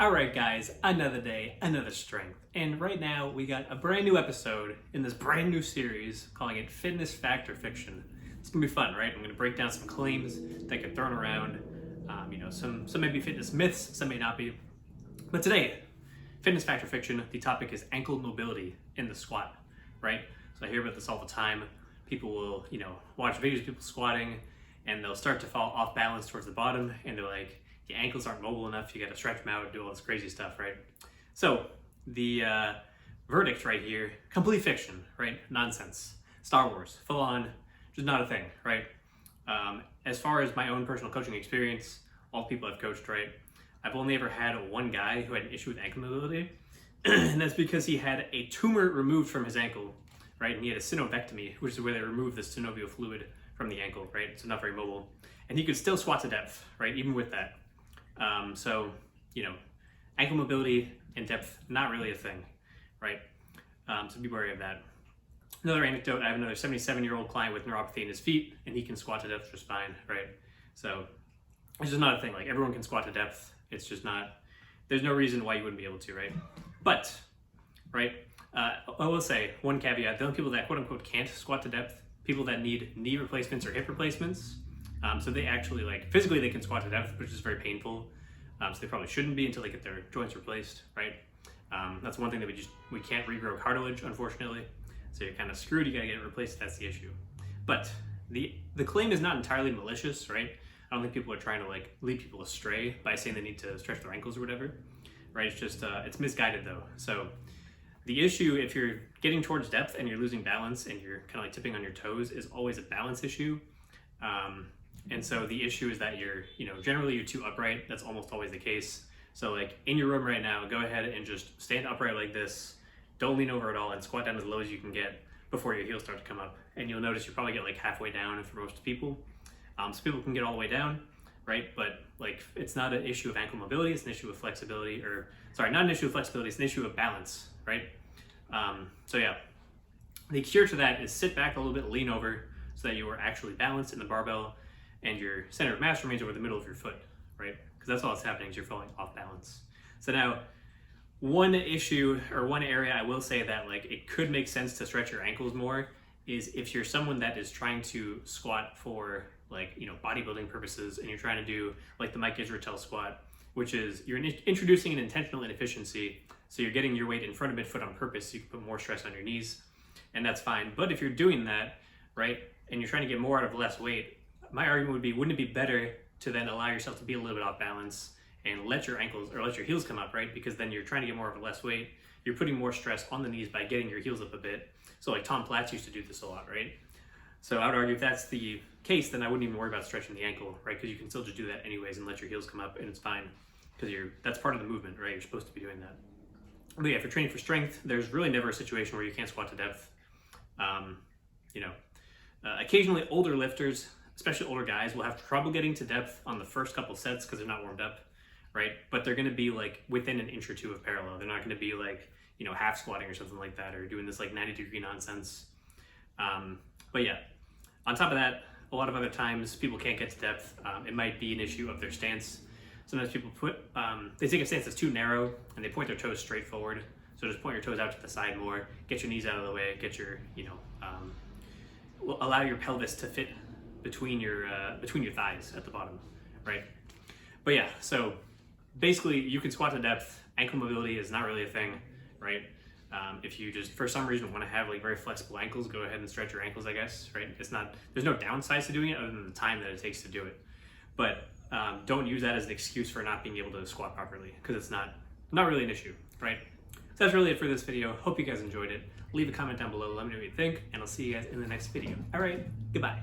Alright guys, another day, another strength. And right now we got a brand new episode in this brand new series calling it Fitness Fact or Fiction. It's gonna be fun, right? I'm gonna break down some claims that get thrown around. Some may be fitness myths, some may not be. But today, Fitness Fact or Fiction, the topic is ankle mobility in the squat, right? So I hear about this all the time. People will, watch videos of people squatting and they'll start to fall off balance towards the bottom and they're like, your ankles aren't mobile enough, you gotta stretch them out and do all this crazy stuff, right? So the verdict right here, complete fiction, right? Nonsense. Star Wars, full on, just not a thing, right? As far as my own personal coaching experience, all the people I've coached, right? I've only ever had one guy who had an issue with ankle mobility, and that's because he had a tumor removed from his ankle, right? And he had a synovectomy, which is where they remove the synovial fluid from the ankle, right? So not very mobile. And he could still squat to depth, right? Even with that. Ankle mobility and depth, not really a thing, right? So be wary of that. Another anecdote, I have another 77-year-old client with neuropathy in his feet, and he can squat to depth just fine, right? So it's just not a thing. Like, everyone can squat to depth. It's just not, there's no reason why you wouldn't be able to, right? But, right, I will say, one caveat, the only people that quote-unquote can't squat to depth, people that need knee replacements or hip replacements. So they actually, physically they can squat to depth, which is very painful. So they probably shouldn't be until they get their joints replaced, right? That's one thing that we can't regrow cartilage, unfortunately. So you're kind of screwed, you gotta get it replaced, that's the issue. But the claim is not entirely malicious, right? I don't think people are trying to lead people astray by saying they need to stretch their ankles or whatever, right? It's just, it's misguided though. So the issue, if you're getting towards depth and you're losing balance and you're kind of tipping on your toes, is always a balance issue. And so the issue is that generally you're too upright. That's almost always the case. So in your room right now, go ahead and just stand upright like this. Don't lean over at all and squat down as low as you can get before your heels start to come up. And you'll notice you probably get halfway down for most people. So people can get all the way down, right? But it's not an issue of ankle mobility, it's an issue of flexibility, not an issue of flexibility, it's an issue of balance, right? So yeah, the cure to that is sit back a little bit, lean over so that you are actually balanced in the barbell and your center of mass remains over the middle of your foot, right? Because that's all that's happening is you're falling off balance. So now, one issue or one area I will say that it could make sense to stretch your ankles more is if you're someone that is trying to squat for bodybuilding purposes and you're trying to do the Mike Israetel squat, which is you're introducing an intentional inefficiency. So you're getting your weight in front of midfoot on purpose so you can put more stress on your knees, and that's fine. But if you're doing that, right, and you're trying to get more out of less weight, my argument would be, wouldn't it be better to then allow yourself to be a little bit off balance and let your ankles or let your heels come up, right? Because then you're trying to get more of a less weight. You're putting more stress on the knees by getting your heels up a bit. So Tom Platz used to do this a lot, right? So I would argue if that's the case, then I wouldn't even worry about stretching the ankle, right? Because you can still just do that anyways and let your heels come up and it's fine. Because that's part of the movement, right? You're supposed to be doing that. But yeah, if you're training for strength, there's really never a situation where you can't squat to depth. Occasionally older lifters, especially older guys, will have trouble getting to depth on the first couple sets because they're not warmed up, right? But they're going to be within an inch or two of parallel. They're not going to be half squatting or something like that or doing this 90-degree nonsense. But yeah, on top of that, a lot of other times people can't get to depth. It might be an issue of their stance. Sometimes people they take a stance that's too narrow and they point their toes straight forward. So just point your toes out to the side more, get your knees out of the way, get your, allow your pelvis to fit between your thighs at the bottom, right? But yeah, so basically you can squat to depth. Ankle mobility is not really a thing, right? If you just for some reason want to have very flexible ankles, go ahead and stretch your ankles, I guess, right? There's no downsides to doing it other than the time that it takes to do it. But don't use that as an excuse for not being able to squat properly, because it's not really an issue, right? So that's really it for this video. Hope you guys enjoyed it. Leave a comment down below, let me know what you think, and I'll see you guys in the next video. All right, goodbye.